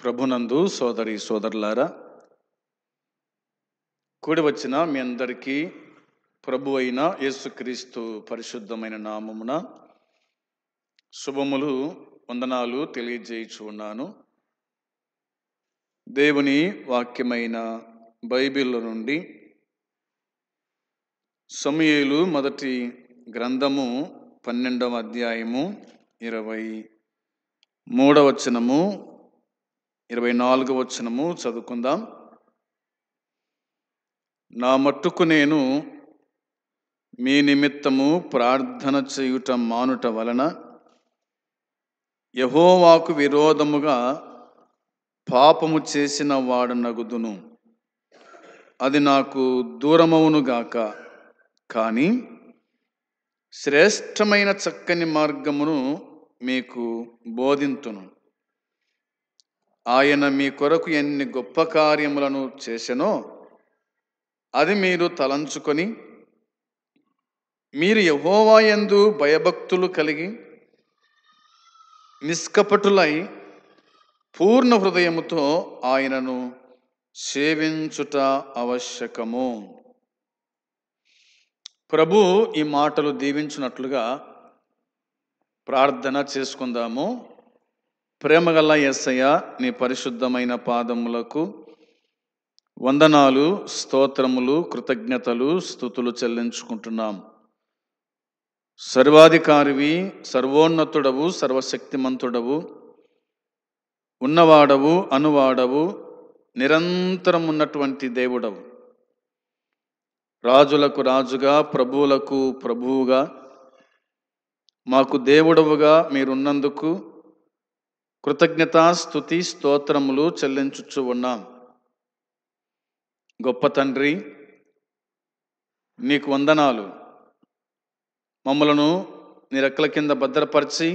ప్రభునందు సోదరి సోదరులారా, కూడి వచ్చిన మీ అందరికీ ప్రభు అయిన యేసుక్రీస్తు పరిశుద్ధమైన నామమున శుభములు, వందనాలు తెలియజేయుచు ఉన్నాను. దేవుని వాక్యమైన బైబిల్ నుండి సమూయేలు మొదటి గ్రంథము 12వ అధ్యాయము 23వ వచనము 24వ వచనము చదువుకుందాం. నా మట్టుకు నేను మీ నిమిత్తము ప్రార్థన చేయుట మానుట వలన యెహోవాకు విరోధముగా పాపము చేసిన వాడనగుదును. అది నాకు దూరమవునుగాక. కానీ శ్రేష్టమైన చక్కని మార్గమును మీకు బోధింతును. ఆయన మీ కొరకు ఎన్ని గొప్ప కార్యములను చేసెనో అది మీరు తలంచుకొని మీరు యెహోవా యందు భయభక్తులు కలిగి నిష్కపటులై పూర్ణ హృదయముతో ఆయనను సేవించుట ఆవశ్యకము. ప్రభు ఈ మాటలు దీవించినట్లుగా ప్రార్థన చేసుకుందాము. ప్రేమగల యేసయ్య, నీ పరిశుద్ధమైన పాదములకు వందనాలు, స్తోత్రములు, కృతజ్ఞతలు, స్తుతులు చెల్లించుకుంటున్నాం. సర్వాధికారివి, సర్వోన్నతుడవు, సర్వశక్తిమంతుడవు, ఉన్నవాడవు, అనువాడవు, నిరంతరం ఉన్నటువంటి దేవుడవు. రాజులకు రాజుగా, ప్రభువులకు ప్రభువుగా, మాకు దేవుడవుగా మీరున్నందుకు కృతజ్ఞత, స్తుతి, స్తోత్రములు చెల్లించుచు ఉన్నాం. గొప్ప తండ్రి, నీకు వందనాలు. మమ్మలను నీ రెక్కల కింద భద్రపరిచి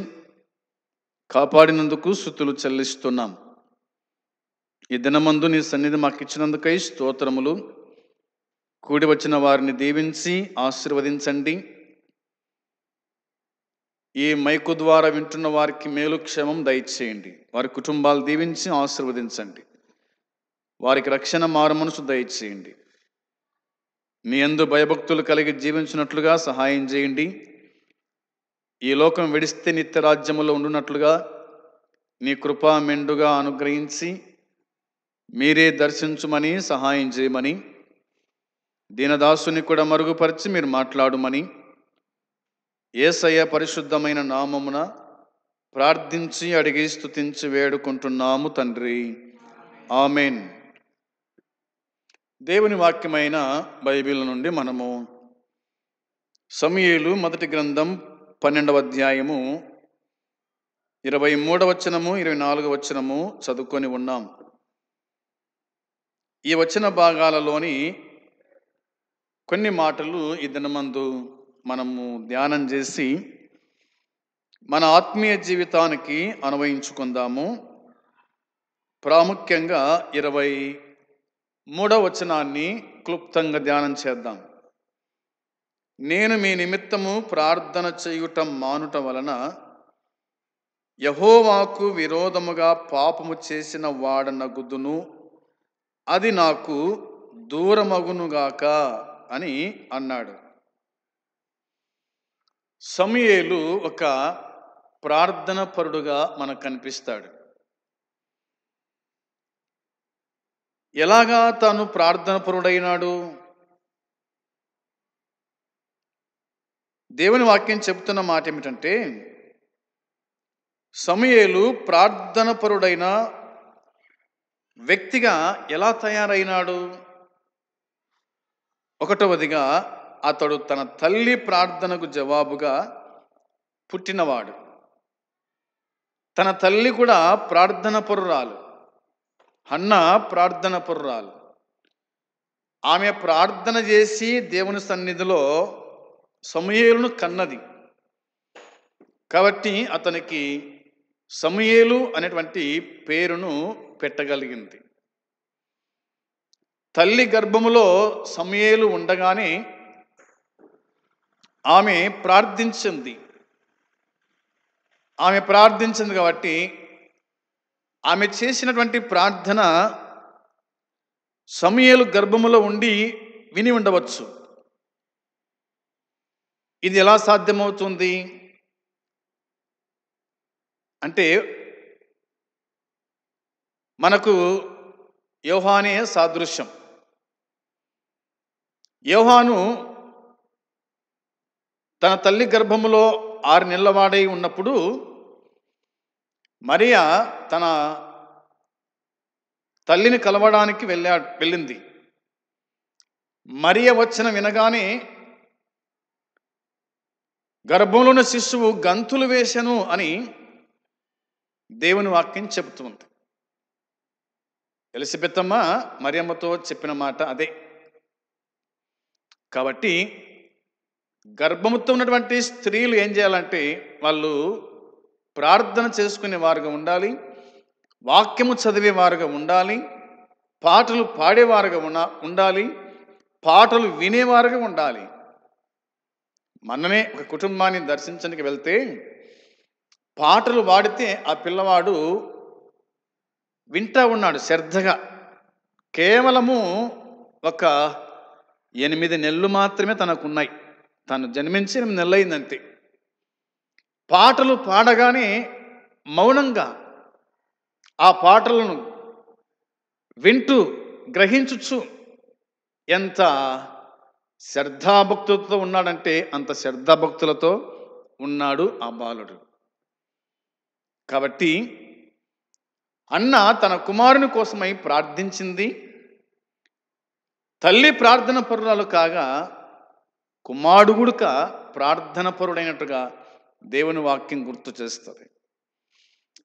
కాపాడినందుకు స్తుతులు చెల్లిస్తున్నాం. ఈ దినమందు నీ సన్నిధి మాకు ఇచ్చినందుకై స్తోత్రములు. కూడి వచ్చిన వారిని దీవించి ఆశీర్వదించండి. ఈ మైకు ద్వారా వింటున్న వారికి మేలు క్షేమం దయచేయండి. వారి కుటుంబాలు దీవించి ఆశీర్వదించండి. వారికి రక్షణ మారుమనసు దయచేయండి. నీ యందు భయభక్తులు కలిగి జీవించినట్లుగా సహాయం చేయండి. ఈ లోకం విడిస్తే నిత్య రాజ్యములో ఉండునట్లుగా నీ కృప మెండుగా అనుగ్రహించి మీరే దర్శించుమని సహాయం చేయమని, దీనదాసుని కూడా మరుగుపరిచి మీరు మాట్లాడుమని యేసయ్య పరిశుద్ధమైన నామమున ప్రార్థించి అడిగి స్తుతించి వేడుకుంటున్నాము తండ్రి. ఆమెన్. దేవుని వాక్యమైన బైబిల్ నుండి మనము సమూయేలు మొదటి గ్రంథం 12వ అధ్యాయము 23వ వచనము 24వ వచనము చదువుకొని ఉన్నాం. ఈ వచన భాగాలలోని కొన్ని మాటలు ఈ దినమందు మనము ధ్యానం చేసి మన ఆత్మీయ జీవితానికి అన్వయించుకుందాము. ప్రాముఖ్యంగా 23వ వచనాన్ని క్లుప్తంగా ధ్యానం చేద్దాం. నేను మీ నిమిత్తము ప్రార్థన చేయుట మానుట వలన యెహోవాకు విరోధముగా పాపము చేసిన వాడనగుదును. అది నాకు దూరమగునుగాక అని అన్నాడు. సమూయేలు ఒక ప్రార్థన పరుడుగా మనకు కనిపిస్తాడు. ఎలాగా తాను ప్రార్థన పరుడైనాడు? దేవుని వాక్యం చెప్తున్న మాట ఏమిటంటే, సమూయేలు ప్రార్థన పరుడైన వ్యక్తిగా ఎలా తయారైనాడు? ఒకటవదిగా, అతడు తన తల్లి ప్రార్థనకు జవాబుగా పుట్టినవాడు. తన తల్లి కూడా ప్రార్థన పరురాలు. హన్నా ప్రార్థన పరురాలు. ఆమె ప్రార్థన చేసి దేవుని సన్నిధిలో సమూయేలును కన్నది. కాబట్టి అతనికి సమూయేలు అనేటువంటి పేరును పెట్టగలిగింది. తల్లి గర్భములో సమూయేలు ఉండగానే ఆమె ప్రార్థించింది. కాబట్టి ఆమె చేసినటువంటి ప్రార్థన సమూయేలు గర్భములో ఉండి విని ఉండవచ్చు. ఇది ఎలా సాధ్యమవుతుంది అంటే మనకు యోహానే సాదృశ్యం. యోహాను తన తల్లి గర్భములో 6 నెలల వాడై ఉన్నప్పుడు మరియా తన తల్లిని కలవడానికి వెళ్ళింది. మరియ వచ్చిన వినగానే గర్భంలో ఉన్న శిశువు గంతులు వేసెను అని దేవుని వాక్యం చెబుతుంది. ఎలిజబెతమ్మ మరియమ్మతో చెప్పిన మాట అదే. కాబట్టి గర్భముతో ఉన్నటువంటి స్త్రీలు ఏం చేయాలంటే వాళ్ళు ప్రార్థన చేసుకునే వారుగా ఉండాలి, వాక్యము చదివేవారుగా ఉండాలి, పాటలు పాడేవారుగా ఉండాలి, పాటలు వినేవారుగా ఉండాలి. మొన్ననే ఒక కుటుంబాన్ని దర్శించడానికి వెళ్తే పాటలు పాడితే ఆ పిల్లవాడు వింటా ఉన్నాడు శ్రద్ధగా. కేవలము ఒక 8 నెలలు మాత్రమే తనకున్నాయి. తను జన్మించి 8 నెలలు అయిందంతే. పాటలు పాడగానే మౌనంగా ఆ పాటలను వింటూ గ్రహించుచు ఎంత శ్రద్ధాభక్తులతో ఉన్నాడంటే అంత శ్రద్ధాభక్తులతో ఉన్నాడు ఆ బాలుడు. కాబట్టి అన్న తన కుమారుని కోసమై ప్రార్థించింది. తల్లి ప్రార్థన పరురాలు కాగా కుమారుడు కూడా ప్రార్థన పరుడైనట్టుగా దేవుని వాక్యం గుర్తు చేస్తుంది.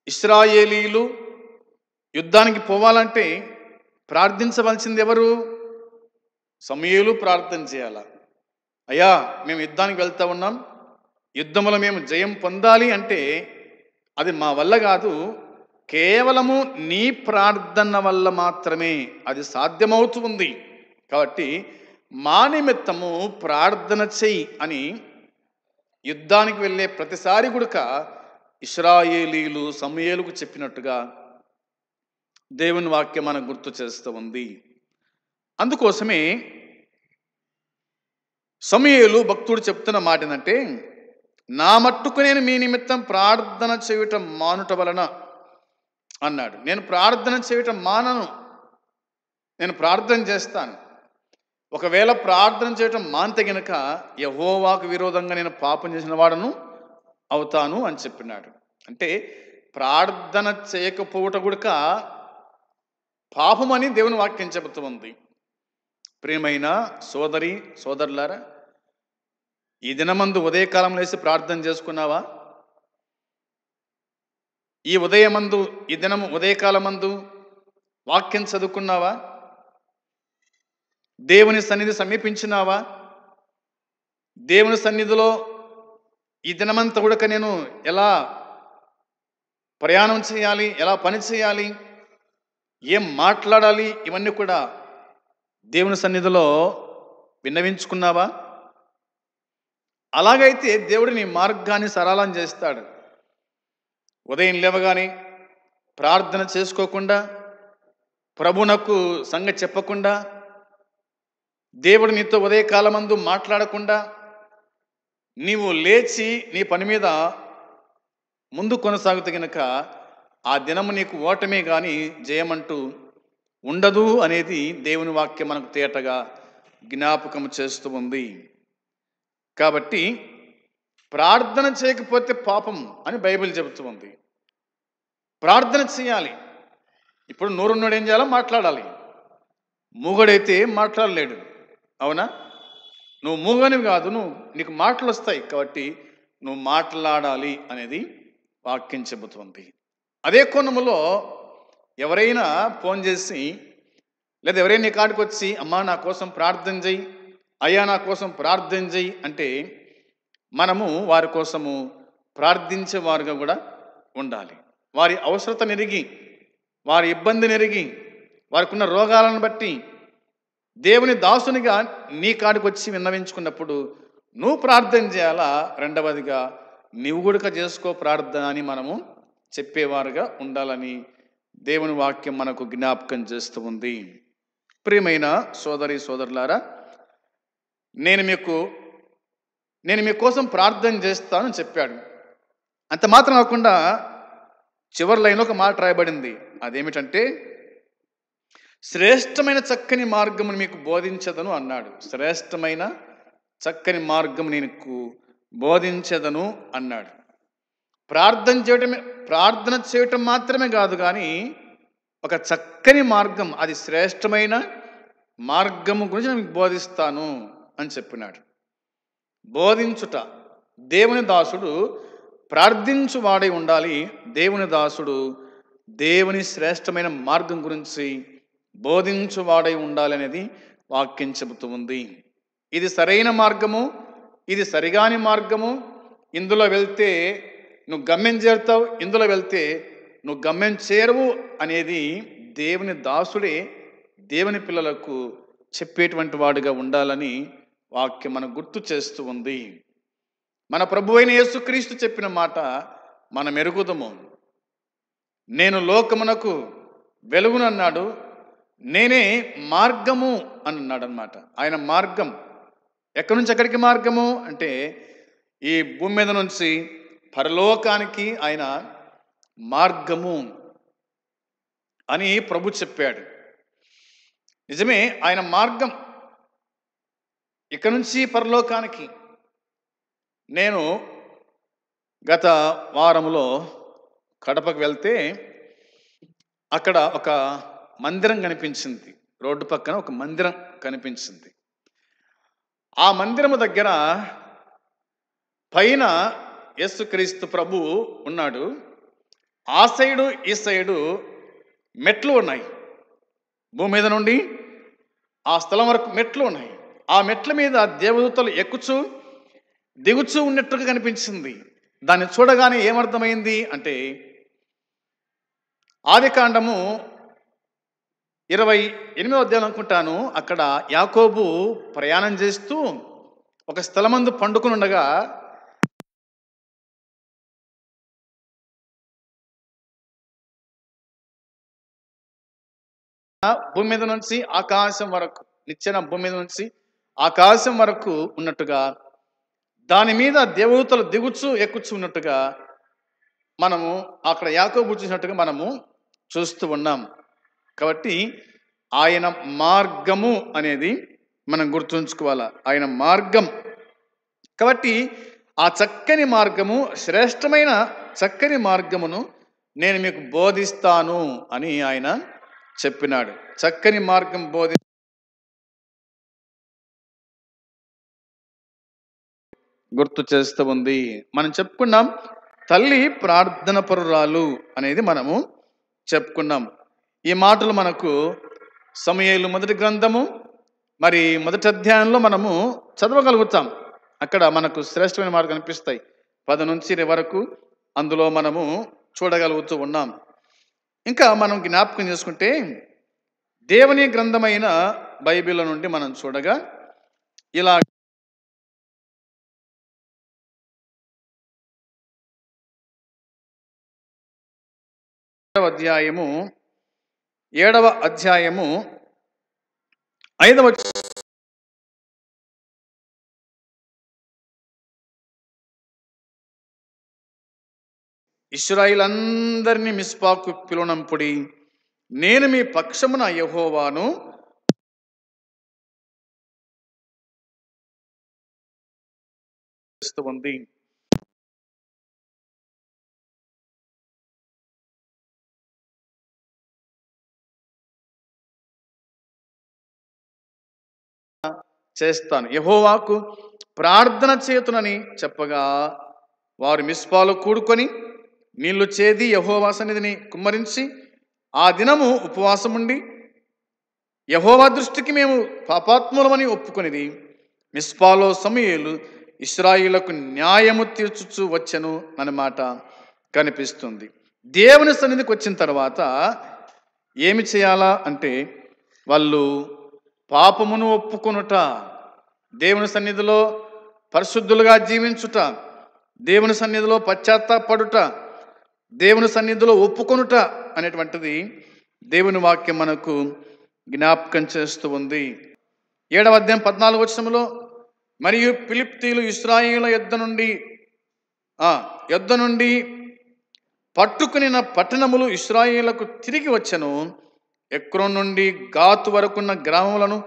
ఇశ్రాయేలీలు యుద్ధానికి పోవాలంటే ప్రార్థించవలసింది ఎవరు? సమూయేలు ప్రార్థన చేయాల. అయ్యా మేము యుద్ధానికి వెళ్తా ఉన్నాం, యుద్ధంలో మేము జయం పొందాలి అంటే అది మా వల్ల కాదు, కేవలము నీ ప్రార్థన వల్ల మాత్రమే అది సాధ్యమవుతుంది. కాబట్టి మా నిమిత్తము ప్రార్థన చెయ్యి అని యుద్ధానికి వెళ్ళే ప్రతిసారి కూడా ఇశ్రాయేలీలు సమూయేలుకు చెప్పినట్టుగా దేవుని వాక్యం మనకు గుర్తు చేస్తూ ఉంది. అందుకోసమే సమూయేలు భక్తుడు చెప్తున్న మాట ఏంటంటే, నా మట్టుకు నేను మీ నిమిత్తం ప్రార్థన చేయటం మానుట వలన అన్నాడు. నేను ప్రార్థన చేయటం మానను, నేను ప్రార్థన చేస్తాను. ఒకవేళ ప్రార్థన చేయటం మాంతే గనుక యెహోవాకు విరోధంగా నేను పాపం చేసిన వాడను అవుతాను అని చెప్పినాడు. అంటే ప్రార్థన చేయకపోవటం కూడా పాపమని దేవుని వాక్యం చెబుతూ ఉంది. ప్రియమైన సోదరి సోదరులారా, ఈ దినమందు ఉదయకాలం లేసి ప్రార్థన చేసుకున్నావా? ఈ దినము ఉదయకాలమందు వాక్యం చదువుకున్నావా? దేవుని సన్నిధి సమీపించినావా? దేవుని సన్నిధిలో ఈ దినమంతా కూడా నేను ఎలా ప్రయాణం చేయాలి, ఎలా పని చేయాలి, ఏం మాట్లాడాలి, ఇవన్నీ కూడా దేవుని సన్నిధిలో విన్నవించుకున్నావా? అలాగైతే దేవుడు నీ మార్గాన్ని సరళం చేస్తాడు. ఉదయం లేవగానే ప్రార్థన చేసుకోకుండా, ప్రభునకు సంగతి చెప్పకుండా, దేవుడు నీతో ఉదయకాలమందు మాట్లాడకుండా నీవు లేచి నీ పని మీద ముందు కొనసాగుతూ గనుక ఆ దినము నీకు ఓటమే కానీ జయమంటూ ఉండదు అనేది దేవుని వాక్యం మనకు తేటగా జ్ఞాపకం చేస్తూ ఉంది. కాబట్టి ప్రార్థన చేయకపోతే పాపం అని బైబిల్ చెబుతూ ఉంది. ప్రార్థన చేయాలి. ఇప్పుడు నోరున్నోడు ఏం చేయాలో మాట్లాడాలి. మూగడైతే మాట్లాడలేడు, అవునా? నువ్వు మూగనివి కాదు, నీకు మాటలు వస్తాయి, కాబట్టి నువ్వు మాట్లాడాలి అనేది వాక్యం చెబుతుంది. అదే కోణములో ఎవరైనా ఫోన్ చేసి లేదా ఎవరైనా నీ కాడికి వచ్చి అమ్మా నా కోసం ప్రార్థన చెయ్యి, అయ్యా నా కోసం ప్రార్థన చెయ్యి అంటే మనము వారి కోసము ప్రార్థించే వారుగా కూడా ఉండాలి. వారి అవసరతను ఎరిగి, వారి ఇబ్బందిని ఎరిగి, వారికి ఉన్న రోగాలను బట్టి దేవుని దాసునిగా నీ కాడికి వచ్చి విన్నవించుకున్నప్పుడు నువ్వు ప్రార్థన చేయాలా. రెండవదిగా నీవు కూడా చేసుకో ప్రార్థన అని మనము చెప్పేవారుగా ఉండాలని దేవుని వాక్యం మనకు జ్ఞాపకం చేస్తూ ఉంది. ప్రియమైన సోదరి సోదరులారా, నేను మీకోసం ప్రార్థన చేస్తానని చెప్పాడు. అంత మాత్రం కాకుండా చివరి లైన్లో ఒక మాట రాయబడింది. అదేమిటంటే, శ్రేష్టమైన చక్కని మార్గమును మీకు బోధించదను అన్నాడు. శ్రేష్టమైన చక్కని మార్గం నీకు బోధించదను అన్నాడు. ప్రార్థన చేయటం మాత్రమే కాదు, కానీ ఒక చక్కని మార్గం, అది శ్రేష్టమైన మార్గము గురించి నేను మీకు బోధిస్తాను అని చెప్పినాడు. బోధించుట, దేవుని దాసుడు ప్రార్థించువాడై ఉండాలి. దేవుని దాసుడు దేవుని శ్రేష్టమైన మార్గం గురించి బోధించువాడై ఉండాలి అనేది వాక్యం చెబుతూ ఉంది. ఇది సరైన మార్గము, ఇది సరిగాని మార్గము, ఇందులో వెళ్తే నువ్వు గమ్యం చేరుతావు, ఇందులో వెళ్తే నువ్వు గమ్యం చేరవు అనేది దేవుని దాసుడే దేవుని పిల్లలకు చెప్పేటువంటి వాడుగా ఉండాలని వాక్యం మనకు గుర్తు చేస్తూ ఉంది. మన ప్రభువైన యేసుక్రీస్తు చెప్పిన మాట మనం ఎరుగుదము. నేను లోకమునకు వెలుగునన్నాడు, నేనే మార్గము అని అన్నాడు అనమాట. ఆయన మార్గం ఎక్కడి నుంచి ఎక్కడికి మార్గము అంటే, ఈ భూమి మీద నుంచి పరలోకానికి ఆయన మార్గము అని ప్రభు చెప్పాడు. నిజమే, ఆయన మార్గం ఇక్కడ నుంచి పరలోకానికి. నేను గత వారంలో కడపకు వెళ్తే అక్కడ ఒక మందిరం కనిపించింది. రోడ్డు పక్కన ఒక మందిరం కనిపించింది. ఆ మందిరము దగ్గర పైన యేసుక్రీస్తు ప్రభు ఉన్నాడు. ఆ సైడు ఈ సైడు మెట్లు ఉన్నాయి. భూమి మీద నుండి ఆ స్థలం వరకు మెట్లు ఉన్నాయి. ఆ మెట్ల మీద దేవదూతలు ఎక్కుచూ దిగుచూ ఉన్నట్టుగా కనిపించింది. దాన్ని చూడగానే ఏమర్థమైంది అంటే, ఆదికాండము 28వ అధ్యాయం అనుకుంటాను, అక్కడ యాకోబు ప్రయాణం చేస్తూ ఒక స్థలమందు పండుకొని ఉండగా భూమి మీద నుంచి ఆకాశం వరకు, నిచ్చెన భూమి మీద నుంచి ఆకాశం వరకు ఉన్నట్టుగా, దాని మీద దేవదూతలు దిగుచూ ఎక్కుచూ ఉన్నట్టుగా మనము అక్కడ యాకోబు చూసినట్టుగా మనము చూస్తూ ఉన్నాం. కాబట్టి ఆయన మార్గము అనేది మనం గుర్తుంచుకోవాలా. ఆయన మార్గం కాబట్టి ఆ చక్కని మార్గము, శ్రేష్టమైన చక్కని మార్గమును నేను మీకు బోధిస్తాను అని ఆయన చెప్పినాడు. చక్కని మార్గం గుర్తు చేస్తూ ఉంది. మనం చెప్పుకున్నాం, తల్లి ప్రార్థన పరురాలు అనేది మనము చెప్పుకున్నాం. ఈ మాటలు మనకు సమూయేలు మొదటి గ్రంథము మరి మొదటి అధ్యాయంలో మనము చదవగలుగుతాం. అక్కడ మనకు శ్రేష్టమైన మార్గం కనిపిస్తాయి. 10 నుంచి 20 వరకు అందులో మనము చూడగలుగుతూ ఉన్నాం. ఇంకా మనం జ్ఞాపకం చేసుకుంటే, దేవుని గ్రంథమైన బైబిల్ నుండి మనం చూడగా ఇలా అధ్యాయము 7వ అధ్యాయము 5వ ఇశ్రాయేలందరినీ మిస్పాకు పిలువనంపుడి, నేను మీ పక్షమున యెహోవాను ఉంది. చేస్తాను, యెహోవాకు ప్రార్థన చేతునని చెప్పగా, వారు మిస్పాలో కూడుకొని నీళ్లు చేది యెహోవా సన్నిధిని కుమ్మరించి ఆ దినము ఉపవాసం ఉండి, యెహోవా దృష్టికి మేము పాపాత్ములమని ఒప్పుకొనిది. మిస్పాలో సమూయేలు ఇశ్రాయేలుకు న్యాయము తీర్చుచు వచ్చెను అన్నమాట కనిపిస్తుంది. దేవుని సన్నిధికి వచ్చిన తర్వాత ఏమి చేయాలా అంటే, వాళ్ళు పాపమును ఒప్పుకొనుట, దేవుని సన్నిధిలో పరిశుద్ధులుగా జీవించుట, దేవుని సన్నిధిలో పశ్చాత్తాపడుట, దేవుని సన్నిధిలో ఒప్పుకొనుట అనేటువంటిది దేవుని వాక్యం మనకు జ్ఞాపకం చేస్తూ ఉంది. 7వ అధ్యాయం 14వ వచనంలో, మరియు ఫిలిష్తీయులు ఇశ్రాయేలు యుద్ధ నుండి పట్టుకునిన పట్టణములు ఇశ్రాయేలుకు తిరిగి వచ్చెను. ఎక్రోన్ నుండి గాతు వరకున్న గ్రామములను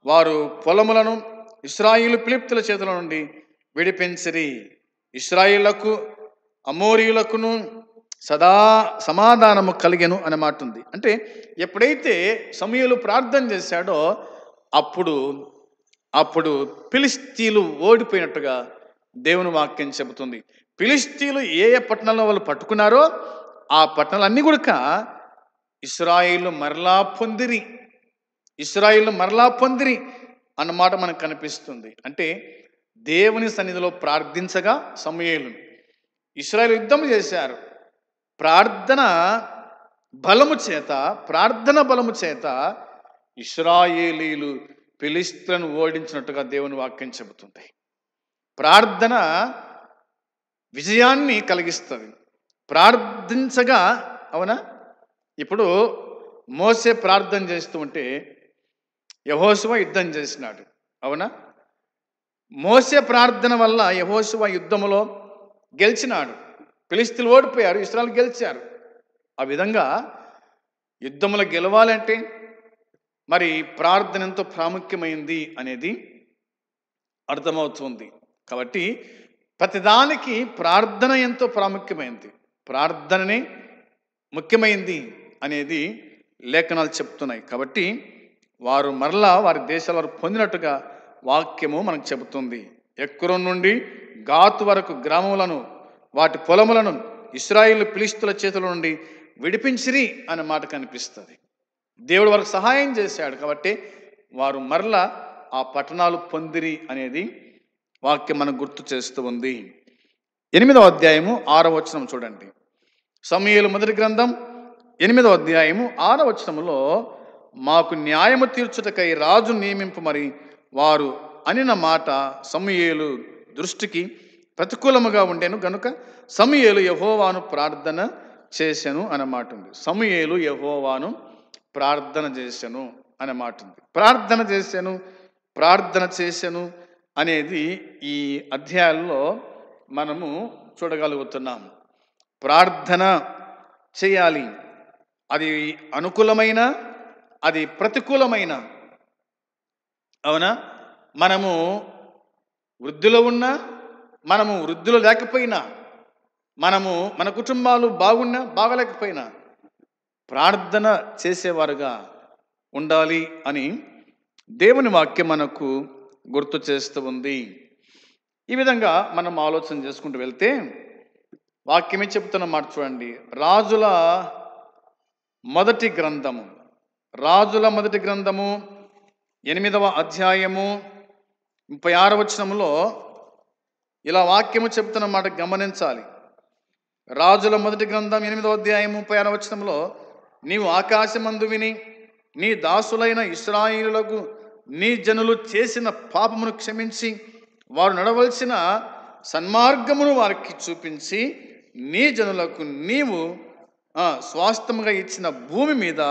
వారు పొలములను ఇశ్రాయేలు ఫిలిష్తీయుల చేతుల నుండి విడిపించిరి. ఇశ్రాయేలుకు అమోరీయులకును సదా సమాధానము కలిగెను అనే మాట ఉంది. అంటే ఎప్పుడైతే సమూయేలు ప్రార్థన చేశాడో అప్పుడు ఫిలిష్తీయులు ఓడిపోయినట్టుగా దేవుని వాక్యం చెబుతుంది. ఫిలిష్తీయులు ఏ పట్టణాల్లో వాళ్ళు పట్టుకున్నారో ఆ పట్టణాలన్నీ కూడా ఇశ్రాయేలు మరలా పొందిరి అన్నమాట మనకు కనిపిస్తుంది. అంటే దేవుని సన్నిధిలో ప్రార్థించగా సమూయేలు ఇశ్రాయేలు యుద్ధం చేశారు. ప్రార్థన బలము చేత ఇశ్రాయేలీలు ఫిలిష్తీయులను ఓడించినట్టుగా దేవుని వాక్యం చెబుతుంది. ప్రార్థన విజయాన్ని కలిగిస్తుంది. ప్రార్థించగా, అవునా? ఇప్పుడు మోసే ప్రార్థన చేస్తూ ఉంటే యెహోషువ యుద్ధం చేసినాడు, అవునా? మోసే ప్రార్థన వల్ల యెహోషువ యుద్ధములో గెలిచినాడు. ఫిలిష్తీయులు ఓడిపోయారు, ఇశ్రాయేలు గెలిచారు. ఆ విధంగా యుద్ధములో గెలవాలంటే మరి ప్రార్థన ఎంతో ప్రాముఖ్యమైంది అనేది అర్థమవుతుంది. కాబట్టి ప్రతిదానికి ప్రార్థన ఎంతో ప్రాముఖ్యమైంది, ప్రార్థననే ముఖ్యమైంది అనేది లేఖనాలు చెప్తున్నాయి. కాబట్టి వారు మరలా వారి దేశాల వారు పొందినట్టుగా వాక్యము మనకు చెబుతుంది. ఎక్రోన్ నుండి గాతు వరకు గ్రామములను వాటి పొలములను ఇశ్రాయేలు ఫిలిష్తీయుల చేతుల నుండి విడిపించిరి అనే మాట కనిపిస్తుంది. దేవుడు వారికి సహాయం చేశాడు కాబట్టి వారు మరలా ఆ పట్టణాలు పొందిరి అనేది వాక్యం మనకు గుర్తు చేస్తూ ఉంది. 8వ అధ్యాయము 6వ వచనం చూడండి. సమూయేలు మొదటి గ్రంథం 8వ అధ్యాయము 6వ వచనములో, మాకు న్యాయము తీర్చుటకై రాజు నియమింపు మరి వారు అనిన మాట సమూయేలు దృష్టికి ప్రతికూలముగా ఉండెను గనుక సమూయేలు యెహోవాను ప్రార్థన చేసెను అనే మాట ఉంది. సమూయేలు యెహోవాను ప్రార్థన చేసెను అనే మాట ఉంది. ప్రార్థన చేసెను అనేది ఈ అధ్యాయంలో మనము చూడగలుగుతున్నాం. ప్రార్థన చేయాలి, అది అనుకూలమైన అది ప్రతికూలమైన, అవునా? మనము వృద్ధిలో ఉన్నా, మనము వృద్ధిలో లేకపోయినా, మనము మన కుటుంబాలు బాగున్నా బాగలేకపోయినా ప్రార్థన చేసేవారుగా ఉండాలి అని దేవుని వాక్యం మనకు గుర్తు చేస్తూ ఉంది. ఈ విధంగా మనం ఆలోచన చేసుకుంటూ వెళ్తే వాక్యమే చెప్తున్న మాట చూడండి. రాజుల మొదటి గ్రంథము 8వ అధ్యాయము 36వ వచనములో ఇలా వాక్యము చెప్తున్న మాట గమనించాలి. రాజుల మొదటి గ్రంథం 8వ అధ్యాయం 36వ వచనంలో, నీవు ఆకాశమందు విని నీ దాసులైన ఇశ్రాయేలులకు నీ జనులు చేసిన పాపమును క్షమించి వారు నడవలసిన సన్మార్గమును వారికి చూపించి నీ జనులకు నీవు స్వాస్థ్యముగా ఇచ్చిన భూమి మీద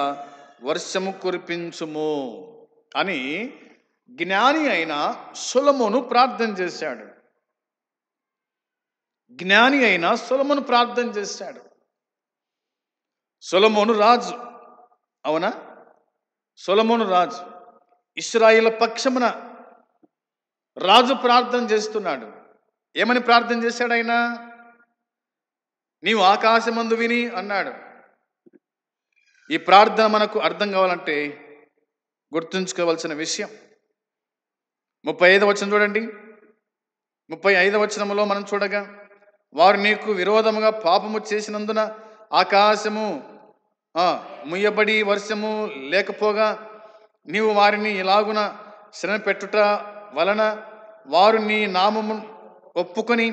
వర్షము కురిపించుము అని జ్ఞాని అయిన సొలొమోను ప్రార్థన చేశాడు. సొలొమోను రాజు, అవునా? సొలొమోను రాజు, ఇశ్రాయేలు పక్షమున రాజు ప్రార్థన చేస్తున్నాడు. ఏమని ప్రార్థన చేశాడు ఆయన? నీవు ఆకాశమందు విని అన్నాడు. ఈ ప్రార్థన మనకు అర్థం కావాలంటే గుర్తుంచుకోవాల్సిన విషయం 35వ వచనం చూడండి. 35వ వచనములో మనం చూడగా, వారు నీకు విరోధముగా పాపము చేసినందున ఆకాశము ముయ్యబడి వర్షము లేకపోగా నీవు వారిని ఇలాగున శ్రమ పెట్టుట వలన వారు నీ నామము ఒప్పుకొని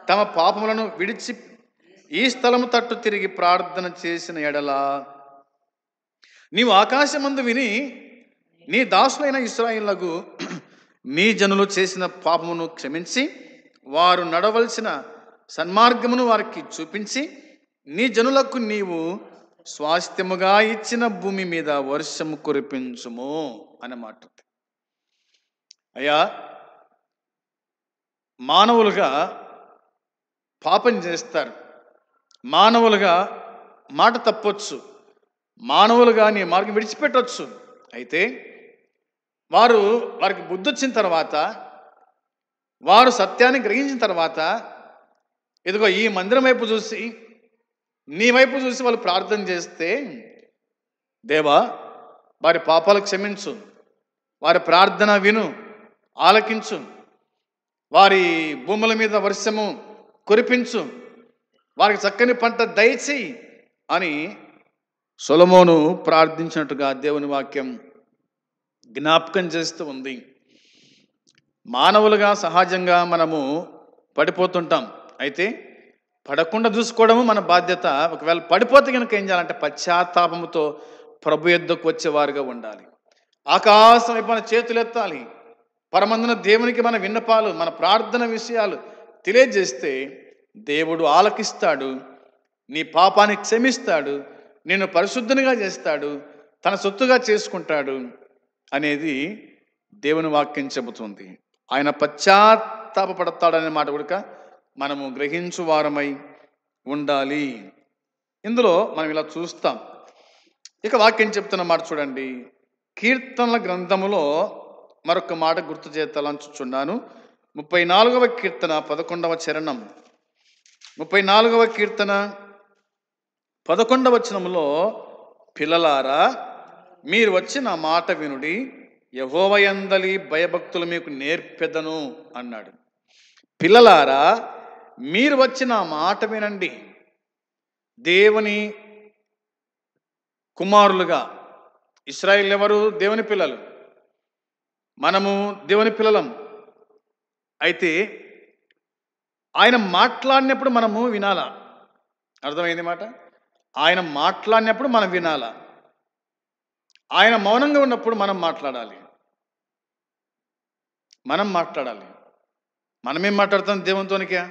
తమ పాపములను విడిచి ఈ స్థలము తట్టు తిరిగి ప్రార్థన చేసిన ఎడల నీవు ఆకాశమందు విని నీ దాసులైన ఇశ్రాయేలులకు నీ జనులు చేసిన పాపమును క్షమించి వారు నడవలసిన సన్మార్గమును వారికి చూపించి నీ జనులకు నీవు స్వాస్థ్యముగా ఇచ్చిన భూమి మీద వర్షము కురిపించుము అనే మాట ఉంది. అయ్యా, మానవులుగా పాపం చేస్తారు, మానవులుగా మాట తప్పొచ్చు, మానవులుగా నీ మార్గం విడిచిపెట్టవచ్చు. అయితే వారికి బుద్ధి వచ్చిన తర్వాత, వారు సత్యాన్ని గ్రహించిన తర్వాత, ఇదిగో ఈ మందిరం వైపు చూసి, నీ వైపు చూసి వాళ్ళు ప్రార్థన చేస్తే, దేవా వారి పాపాలు క్షమించు, వారి ప్రార్థన విను, ఆలకించు, వారి భూముల మీద వర్షము కురిపించు, వారికి చక్కని పంట దయచేయి అని సొలొమోను ప్రార్థించినట్టుగా దేవుని వాక్యం జ్ఞాపకం చేస్తూ ఉంది. మానవులుగా సహజంగా మనము పడిపోతుంటాం. అయితే పడకుండా చూసుకోవడము మన బాధ్యత. ఒకవేళ పడిపోతే కనుక ఏం చేయాలంటే పశ్చాత్తాపముతో ప్రభు యొద్దకు వచ్చేవారుగా ఉండాలి. ఆకాశం వైపు మన చేతులు ఎత్తాలి. పరమందున దేవునికి మన విన్నపాలు, మన ప్రార్థన విషయాలు తెలియజేస్తే దేవుడు ఆలకిస్తాడు, నీ పాపాన్ని క్షమిస్తాడు, నిన్ను పరిశుద్ధునిగా చేస్తాడు, తన సొత్తుగా చేసుకుంటాడు అనేది దేవుని వాక్యం చెబుతుంది. ఆయన పశ్చాత్తాపడతాడనే మాట కూడా మనము గ్రహించు వారమై ఉండాలి. ఇందులో మనం ఇలా చూస్తాం. ఇక వాక్యం చెప్తున్న మాట చూడండి. కీర్తనల గ్రంథములో మరొక మాట గుర్తు చేయాలనుచున్నాను. 34వ కీర్తన 11వ చరణం. 34వ కీర్తన 11వ వచనములో, పిల్లలారా మీరు వచ్చి నా మాట వినుడి, యెహోవా యందలి భయభక్తులు మీకు నేర్పెదను అన్నాడు. పిల్లలారా మీరు వచ్చి నా మాట వినండి. దేవుని కుమారులుగా ఇశ్రాయేలు ఎవరు? దేవుని పిల్లలు. మనము దేవుని పిల్లలం. అయితే ఆయన మాట్లాడినప్పుడు మనము వినాలా? అర్థమైంది మాట? ఆయన మాట్లాడినప్పుడు మనం వినాలా? ఆయన మౌనంగా ఉన్నప్పుడు మనం మాట్లాడాలి. మనమేం మాట్లాడతాం దేవునితోనికే?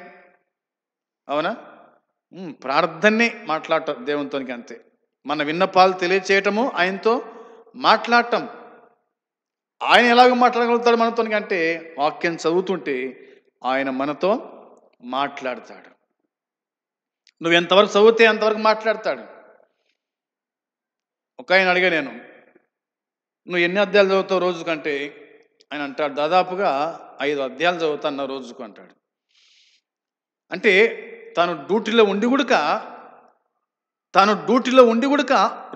అవునా? ప్రార్థనే మాట్లాడటం దేవునితోనికి, అంతే. మన విన్నపాలు తెలియచేయటము, ఆయనతో మాట్లాడటం. ఆయన ఎలాగో మాట్లాడగలుగుతాడు మనతోనికి అంటే, వాక్యం చదువుతుంటే ఆయన మనతో మాట్లాడతాడు. నువ్వు ఎంతవరకు చదివితే అంతవరకు మాట్లాడతాడు. ఒక ఆయన అడిగా నేను, నువ్వు ఎన్ని అధ్యాయాలు చదువుతావు రోజు కంటే? ఆయన అంటాడు, దాదాపుగా 5 అధ్యాయాలు చదువుతాను రోజుకు అంటాడు. అంటే తాను డ్యూటీలో ఉండి గుడక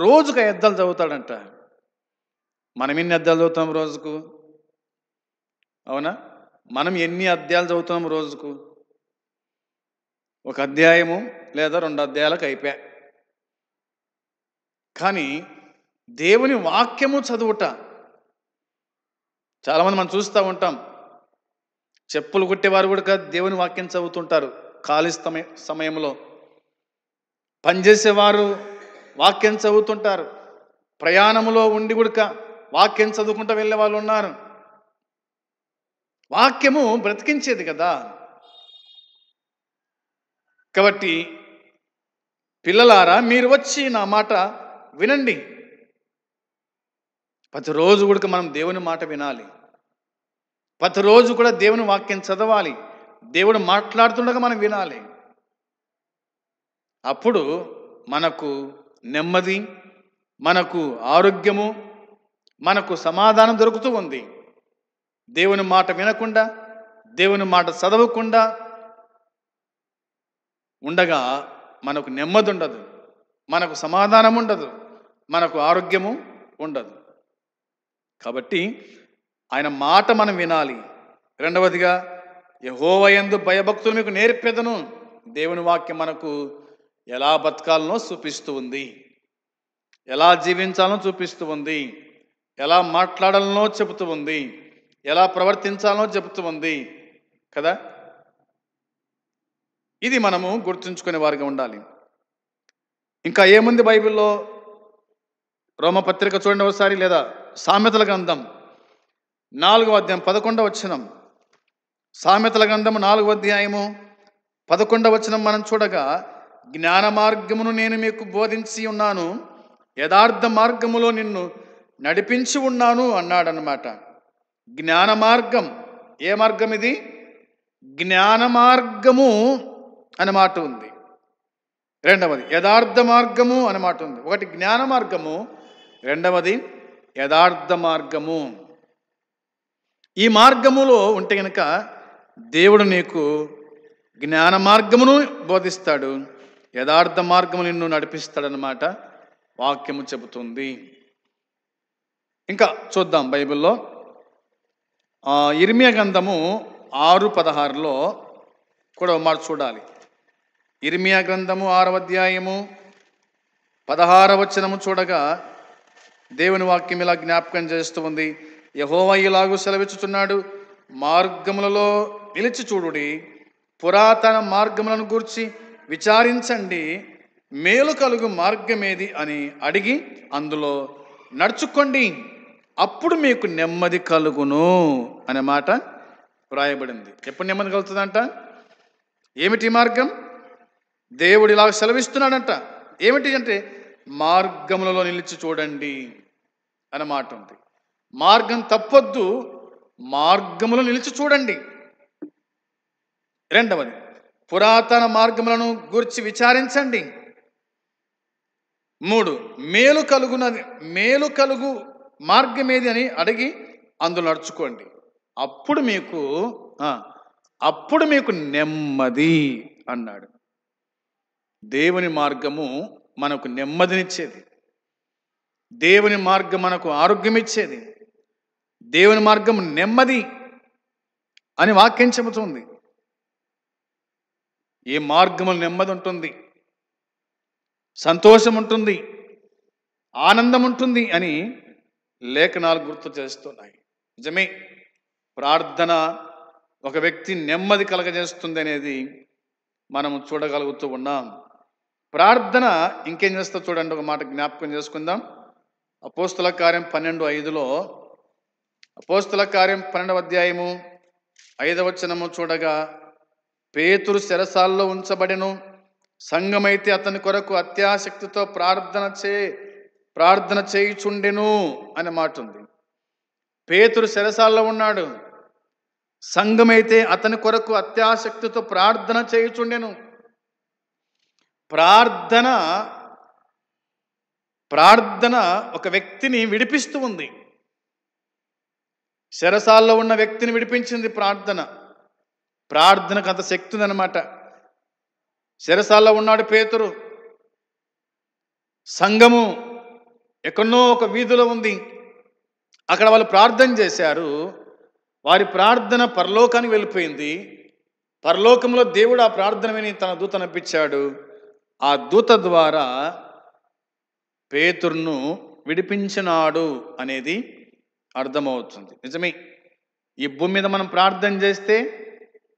రోజుకు 5 అధ్యాయాలు చదువుతాడంట. మనం ఎన్ని అధ్యాయాలు చదువుతాం రోజుకు? అవునా? మనం ఎన్ని అధ్యాయాలు చదువుతాం రోజుకు? 1 అధ్యాయము లేదా 2 అధ్యాయాలకు అయిపోయా. కానీ దేవుని వాక్యము చదువుట, చాలామంది మనం చూస్తూ ఉంటాం. చెప్పులు కుట్టేవారు కూడా దేవుని వాక్యం చదువుతుంటారు. ఖాళీ సమయంలో పనిచేసేవారు వాక్యం చదువుతుంటారు. ప్రయాణంలో ఉండి కూడా వాక్యం చదువుకుంటూ వెళ్ళే వాళ్ళు ఉన్నారు. వాక్యము బ్రతికించేది కదా. కాబట్టి పిల్లలారా మీరు వచ్చి నా మాట వినండి. ప్రతిరోజు కూడా మనం దేవుని మాట వినాలి. ప్రతిరోజు కూడా దేవుని వాక్యం చదవాలి. దేవుడు మాట్లాడుతుండగా మనం వినాలి. అప్పుడు మనకు నెమ్మది, మనకు ఆరోగ్యము, మనకు సమాధానం దొరుకుతూ ఉంది. దేవుని మాట వినకుండా, దేవుని మాట చదవకుండా ఉండగా మనకు నెమ్మది ఉండదు, మనకు సమాధానం ఉండదు, మనకు ఆరోగ్యము ఉండదు. కాబట్టి ఆయన మాట మనం వినాలి. రెండవదిగా, యెహోవా యందు భయభక్తులు మీకు నేర్పెదను. దేవుని వాక్యం మనకు ఎలా బతకాలనో చూపిస్తూ ఉంది, ఎలా జీవించాలనో చూపిస్తూ ఉంది, ఎలా మాట్లాడాలనో చెబుతూ ఉంది, ఎలా ప్రవర్తించాలనో చెబుతూ ఉంది కదా. ఇది మనము గుర్తుంచుకునే వారిగా ఉండాలి. ఇంకా ఏముంది బైబిల్లో? రోమపత్రిక చూడండి ఒకసారి, లేదా సామెతల గ్రంథం 4వ అధ్యాయం 11వ వచనం. సామెతల గ్రంథము 4వ అధ్యాయము 11వ వచనం మనం చూడగా, జ్ఞాన మార్గమును నేను మీకు బోధించి ఉన్నాను, యథార్థ మార్గములో నిన్ను నడిపించి ఉన్నాను అన్నాడనమాట. జ్ఞాన మార్గం, ఏ మార్గం ఇది? జ్ఞాన మార్గము అనే మాట ఉంది. రెండవది యథార్థ మార్గము అనే మాట ఉంది. ఒకటి జ్ఞాన మార్గము, రెండవది యథార్థ మార్గము. ఈ మార్గములో ఉంటే గనక దేవుడు నీకు జ్ఞాన మార్గమును బోధిస్తాడు, యథార్థ మార్గము నిన్ను నడిపిస్తాడనమాట వాక్యము చెబుతుంది. ఇంకా చూద్దాం బైబిల్లో. ఇర్మియా గ్రంథము 6:16లో కూడా మాట చూడాలి. ఇర్మియా గ్రంథము 6వ అధ్యాయము 16వ వచనము చూడగా దేవుని వాక్యం ఇలా జ్ఞాపకం చేస్తూ ఉంది. యెహోవా ఇలాగూ సెలవిచ్చుచున్నాడు, మార్గములలో నిలిచి చూడుడి, పురాతన మార్గములను గూర్చి విచారించండి, మేలు కలుగు మార్గమేది అని అడిగి అందులో నడుచుకోండి, అప్పుడు మీకు నెమ్మది కలుగును అనే మాట వ్రాయబడింది. ఎప్పుడు నెమ్మది కలుగుతుందంట? ఏమిటి మార్గం? దేవుడు ఇలా సెలవిస్తున్నాడంట. ఏమిటి అంటే మార్గములలో నిలిచి చూడండి అనే మాట ఉంది. మార్గం తప్పొద్దు, మార్గములో నిలిచి చూడండి. రెండవది పురాతన మార్గములను గురించి విచారించండి. 3 మేలు కలుగు మార్గం ఏది అని అడిగి అందులో నడుచుకోండి, అప్పుడు మీకు నెమ్మది అన్నాడు. దేవుని మార్గము మనకు నెమ్మదినిచ్చేది, దేవుని మార్గం మనకు ఆరోగ్యం ఇచ్చేది, దేవుని మార్గం నెమ్మది అని వాక్యం చెబుతుంది. ఏ మార్గములో నెమ్మది ఉంటుంది, సంతోషం ఉంటుంది, ఆనందం ఉంటుంది అని లేఖనాలు గుర్తు చేస్తున్నాయి. నిజమే, ప్రార్థన ఒక వ్యక్తి నెమ్మది కలగజేస్తుంది అనేది మనము చూడగలుగుతూ ఉన్నాం. ప్రార్థన ఇంకేం చేస్తా చూడండి, ఒక మాట జ్ఞాపకం చేసుకుందాం. అపోస్తుల కార్యం 12:5లో, అపోస్తుల కార్యం 12వ అధ్యాయము 5వ వచనము చూడగా, పేతురు చెరసాల్లో ఉంచబడెను, సంఘమైతే అతని కొరకు అత్యాసక్తితో ప్రార్థన చేయుచుండెను అనే మాట ఉంది. పేతురు చెరసాల్లో ఉన్నాడు, సంఘమైతే అతని కొరకు అత్యాసక్తితో ప్రార్థన చేయుచుండెను. ప్రార్థన ఒక వ్యక్తిని విడిపిస్తూ ఉంది. చెరసాల్లో ఉన్న వ్యక్తిని విడిపించింది ప్రార్థనకు అంత శక్తి ఉందన్నమాట. చెరసాల్లో ఉన్నాడు పేతురు, సంఘము ఎక్కడో ఒక వీధిలో ఉంది, అక్కడ వాళ్ళు ప్రార్థన చేశారు. వారి ప్రార్థన పరలోకానికి వెళ్ళిపోయింది. పరలోకంలో దేవుడు ఆ ప్రార్థన విని తన దూతను పంపించాడు. ఆ దూత ద్వారా పేతురును విడిపించినాడు అనేది అర్థమవుతుంది. నిజమే, ఈ భూమి మీద మనం ప్రార్థన చేస్తే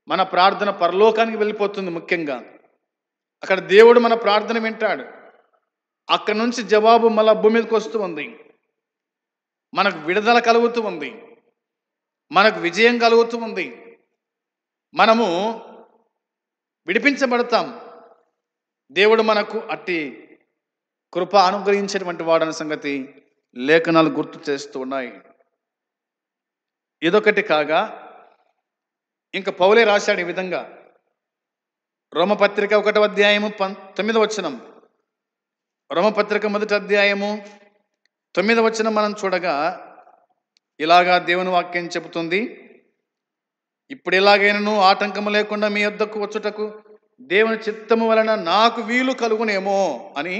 మన ప్రార్థన పరలోకానికి వెళ్ళిపోతుంది. ముఖ్యంగా అక్కడ దేవుడు మన ప్రార్థన వింటాడు. అక్కడి నుంచి జవాబు మళ్ళా భూమి మీదకి వస్తూ ఉంది. మనకు విడుదల కలుగుతూ ఉంది, మనకు విజయం కలుగుతూ ఉంది, మనము విడిపించబడతాం. దేవుడు మనకు అట్టి కృప అనుగ్రహించేటువంటి వాడన్న సంగతి లేఖనాలు గుర్తు చేస్తూ ఉన్నాయి. ఇదొకటి కాగా ఇంకా పౌలే రాశాడు ఈ విధంగా. రోమపత్రిక 1వ అధ్యాయము 9వ వచనం, రోమపత్రిక 1వ అధ్యాయము 9వ వచనం మనం చూడగా ఇలాగా దేవుని వాక్యం చెబుతుంది. ఇప్పుడు ఎలాగైనను ఆటంకము లేకుండా మీ యొద్దకు వచ్చుటకు దేవుని చిత్తము వలన నాకు వీలు కలుగునేమో అని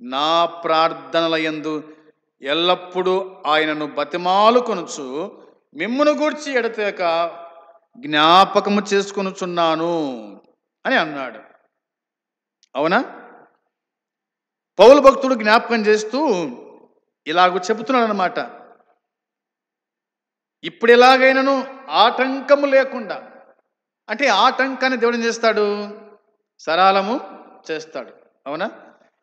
నా ప్రార్థనల యందు ఎల్లప్పుడూ ఆయనను బతిమాలుకొనుచు మిమ్మును గూర్చి ఎడతెగక జ్ఞాపకము చేసుకొనుచున్నాను అని అన్నాడు. అవునా? పౌలు భక్తుడు జ్ఞాపకం చేస్తూ ఇలాగ చెబుతున్నాడు అన్నమాట. ఇప్పుడు ఎలాగైనాను ఆటంకము లేకుండా, అంటే ఆటంకాన్ని దేవుడు ఏం చేస్తాడు? సరళము చేస్తాడు. అవునా?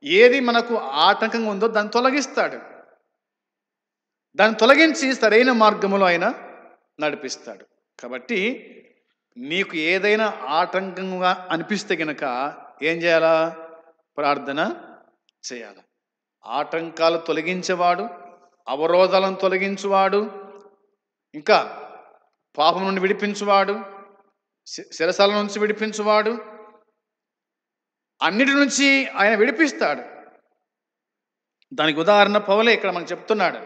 ఏది మనకు ఆటంకంగా ఉందో దాన్ని తొలగిస్తాడు, దాన్ని తొలగించి సరైన మార్గములో ఆయన నడిపిస్తాడు. కాబట్టి నీకు ఏదైనా ఆటంకంగా అనిపిస్తే గనక ఏం చేయాలా? ప్రార్థన చేయాలి. ఆటంకాలు తొలగించేవాడు, అవరోధాలను తొలగించువాడు, ఇంకా పాపం నుండి విడిపించువాడు, శిరసాల నుంచి విడిపించువాడు, అన్నిటి నుంచి ఆయన విడిపిస్తాడు. దానికి ఉదాహరణ పౌలే ఇక్కడ మనకు చెప్తున్నాడు.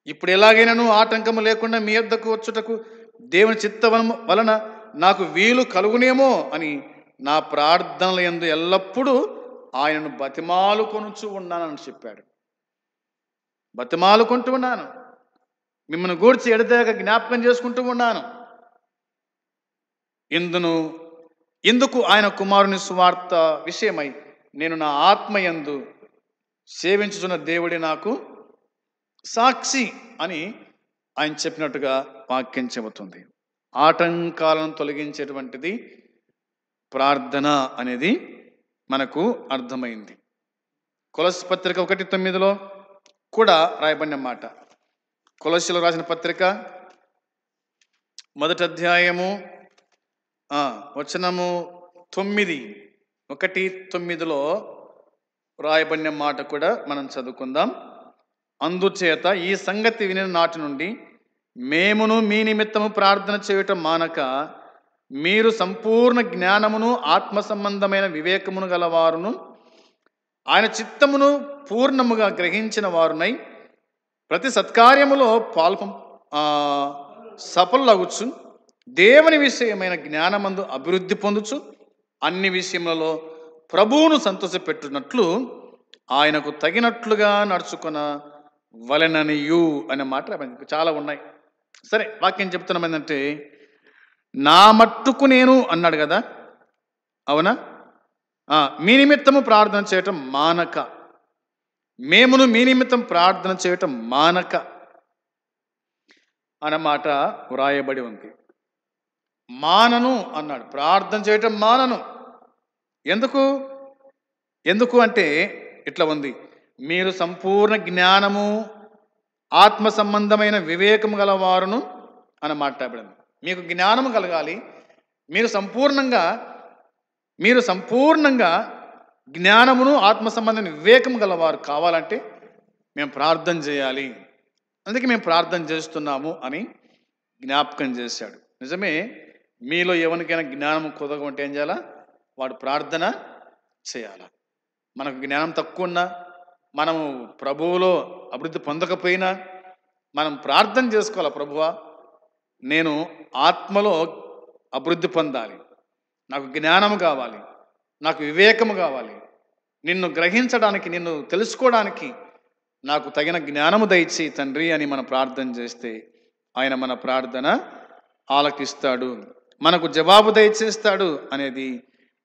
ఇప్పుడు ఎలాగైనాను ఆటంకము లేకుండా మీ యొద్దకు వచ్చుటకు దేవుని చిత్తం వలన నాకు వీలు కలుగునేమో అని నా ప్రార్థనల యందు ఎల్లప్పుడూ ఆయనను బతిమాలుకొనుచు ఉన్నానని చెప్పాడు. బతిమాలుకుంటూ ఉన్నాను, మిమ్మల్ని గూర్చి ఎడతెగక జ్ఞాపకం చేసుకుంటూ ఉన్నాను. ఇందుకు ఆయన కుమారుని సువార్త విషయమై నేను నా ఆత్మయందు సేవించుచున్న దేవుడి నాకు సాక్షి అని ఆయన చెప్పినట్టుగా వాక్యం చెబుతుంది. ఆటంకాలను తొలగించేటువంటిది ప్రార్థన అనేది మనకు అర్థమైంది. కొలస్సీ పత్రిక 1:9 కూడా రాయబడిన మాట. కొలస్సీలో రాసిన పత్రిక 1వ అధ్యాయము వచనము 9, 1:9 రాయబడిన మాట కూడా మనం చదువుకుందాం. అందుచేత ఈ సంగతి వినిన నాటి నుండి మేమును మీ నిమిత్తము ప్రార్థన చేయటం మానక మీరు సంపూర్ణ జ్ఞానమును ఆత్మ సంబంధమైన వివేకమును గలవారును ఆయన చిత్తమును పూర్ణముగా గ్రహించిన వారునై ప్రతి సత్కార్యములో సఫలగుచు దేవుని విషయమైన జ్ఞానమందు అభివృద్ధి పొందుచు అన్ని విషయములలో ప్రభువును సంతోషపెట్టునట్లు ఆయనకు తగినట్లుగా నడుచుకున్న వలెననియు అనే మాట చాలా ఉన్నాయి. సరే, వాక్యం చెప్తున్నాం ఏంటంటే, నా మట్టుకు నేను అన్నాడు కదా, అవునా? మీ నిమిత్తము ప్రార్థన చేయటం మానక, మేమును మీ నిమిత్తం ప్రార్థన చేయటం మానక అన్నమాట వ్రాయబడి ఉంది. మానను అన్నాడు, ప్రార్థన చేయటం మానను. ఎందుకు అంటే ఇట్లా ఉంది, మీరు సంపూర్ణ జ్ఞానము ఆత్మ సంబంధమైన వివేకము గలవారును అని మాట్లాడబడింది. మీకు జ్ఞానము కలగాలి, మీరు సంపూర్ణంగా జ్ఞానమును ఆత్మ సంబంధమైన వివేకము గలవారు కావాలంటే మేము ప్రార్థన చేయాలి. అందుకే మేము ప్రార్థన చేస్తున్నాము అని జ్ఞాపకం చేశాడు. నిజమే, మీలో ఎవరికైనా జ్ఞానం కుదరకుంటే ఏం చేయాలా? వాడు ప్రార్థన చేయాలి. మనకు జ్ఞానం తక్కువ ఉన్నా, మనము ప్రభువులో అభివృద్ధి పొందకపోయినా మనం ప్రార్థన చేసుకోవాలి. ప్రభువా, నేను ఆత్మలో అభివృద్ధి పొందాలి, నాకు జ్ఞానము కావాలి, నాకు వివేకము కావాలి, నిన్ను గ్రహించడానికి, నిన్ను తెలుసుకోవడానికి నాకు తగిన జ్ఞానము దయచేయి తండ్రి అని మనం ప్రార్థన చేస్తే ఆయన మన ప్రార్థన ఆలకిస్తాడు, మనకు జవాబు దయచేస్తాడు అనేది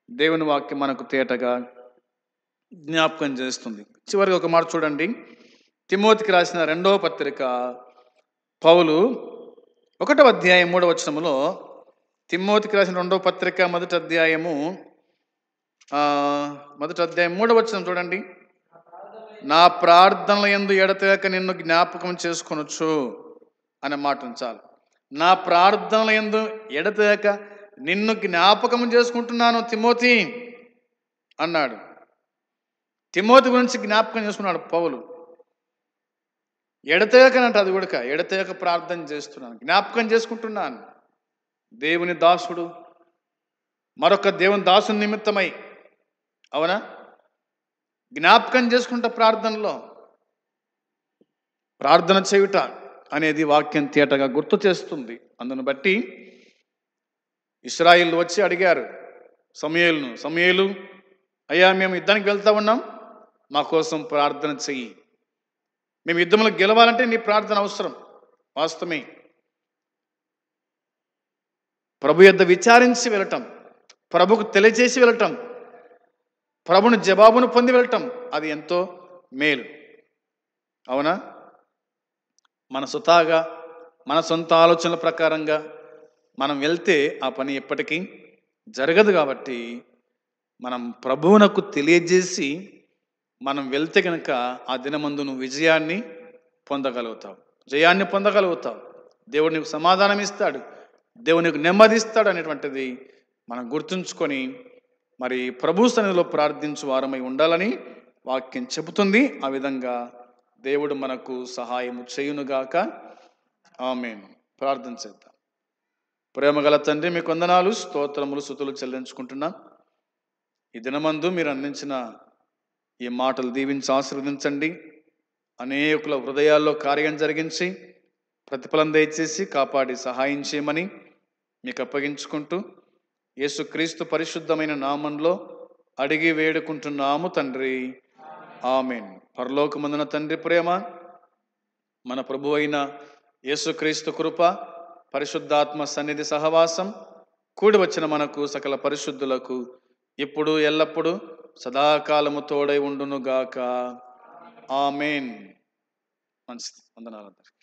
దేవుని వాక్యం మనకు తేటగా జ్ఞాపకం చేస్తుంది. చివరికి ఒక మాట చూడండి, తిమోతికి రాసిన 2వ పత్రిక పౌలు 1వ అధ్యాయం 3వ వచనములో, తిమోతికి రాసిన 2వ పత్రిక 1వ అధ్యాయం 3వ వచనం చూడండి. నా ప్రార్థనల యందు ఎడతెగక నిన్ను జ్ఞాపకం చేసుకొనొచ్చు అనే మాట ఉంచాలి. నా ప్రార్థనల యందు ఎడతెగక నిన్ను జ్ఞాపకం చేసుకుంటున్నాను తిమోతి అన్నాడు. తిమోతి గురించి జ్ఞాపకం చేసుకున్నాడు పౌలు. ఎడతెగకనంట, అది కూడా ఎడతెగక ప్రార్థన చేస్తున్నాను, జ్ఞాపకం చేసుకుంటున్నాను. దేవుని దాసుడు మరొక దేవుని దాసుని నిమిత్తమై, అవునా, జ్ఞాపకం చేసుకుంటా ప్రార్థనలో ప్రార్థన చేయుట అనేది వాక్యం తేటగా గుర్తు చేస్తుంది. అందును బట్టి ఇశ్రాయేలు వచ్చి అడిగారు సమూయేలు, అయ్యా మేము యుద్ధానికి వెళ్తా ఉన్నాం, మా కోసం ప్రార్థన చెయ్యి. మేము యుద్ధంలో గెలవాలంటే నీ ప్రార్థన అవసరం. వాస్తవమే, ప్రభు యొద్ద విచారించి వెళ్ళటం, ప్రభుకు తెలియజేసి వెళ్ళటం, ప్రభుని జవాబును పొంది వెళ్ళటం అది ఎంతో మేలు. అవునా? మన సుతాగా, మన సొంత ఆలోచనల ప్రకారంగా మనం వెళ్తే ఆ పని ఎప్పటికీ జరగదు. కాబట్టి మనం ప్రభువునకు తెలియజేసి మనం వెళ్తే కనుక ఆ దినమందు నువ్వు విజయాన్ని పొందగలుగుతావు, జయాన్ని పొందగలుగుతావు. దేవుడు నీకు సమాధానం ఇస్తాడు, దేవుడు నీకు నెమ్మది ఇస్తాడు అనేటువంటిది మనం గుర్తుంచుకొని మరి ప్రభు సన్నిధిలో ప్రార్థించు వారమై ఉండాలని వాక్యం చెబుతుంది. ఆ విధంగా దేవుడు మనకు సహాయము చేయునుగాక. ఆమేన్. ప్రార్థన చేద్దాం. ప్రేమగల తండ్రి, మీకు వందనాలు, స్తోత్రములు, స్తుతులు చెల్లించుకుంటున్నాం. ఈ దినమందు మీరు అందించిన ఈ మాటలు దీవించి ఆశీర్వదించండి. అనేకుల హృదయాల్లో కార్యం జరిగించి ప్రతిఫలం దయచేసి కాపాడి సహాయం చేయమని మీకు అప్పగించుకుంటూ యేసుక్రీస్తు పరిశుద్ధమైన నామంలో అడిగి వేడుకుంటున్నాము తండ్రి. ఆమేన్. పరలోకమందున తండ్రి ప్రేమ, మన ప్రభు అయిన యేసుక్రీస్తు కృప, పరిశుద్ధాత్మ సన్నిధి సహవాసం కూడి వచ్చిన మనకు సకల పరిశుద్ధులకు ఇప్పుడు ఎల్లప్పుడూ సదాకాలము తోడై ఉండునుగాక. ఆమేన్. మంచిది. వందనాలు.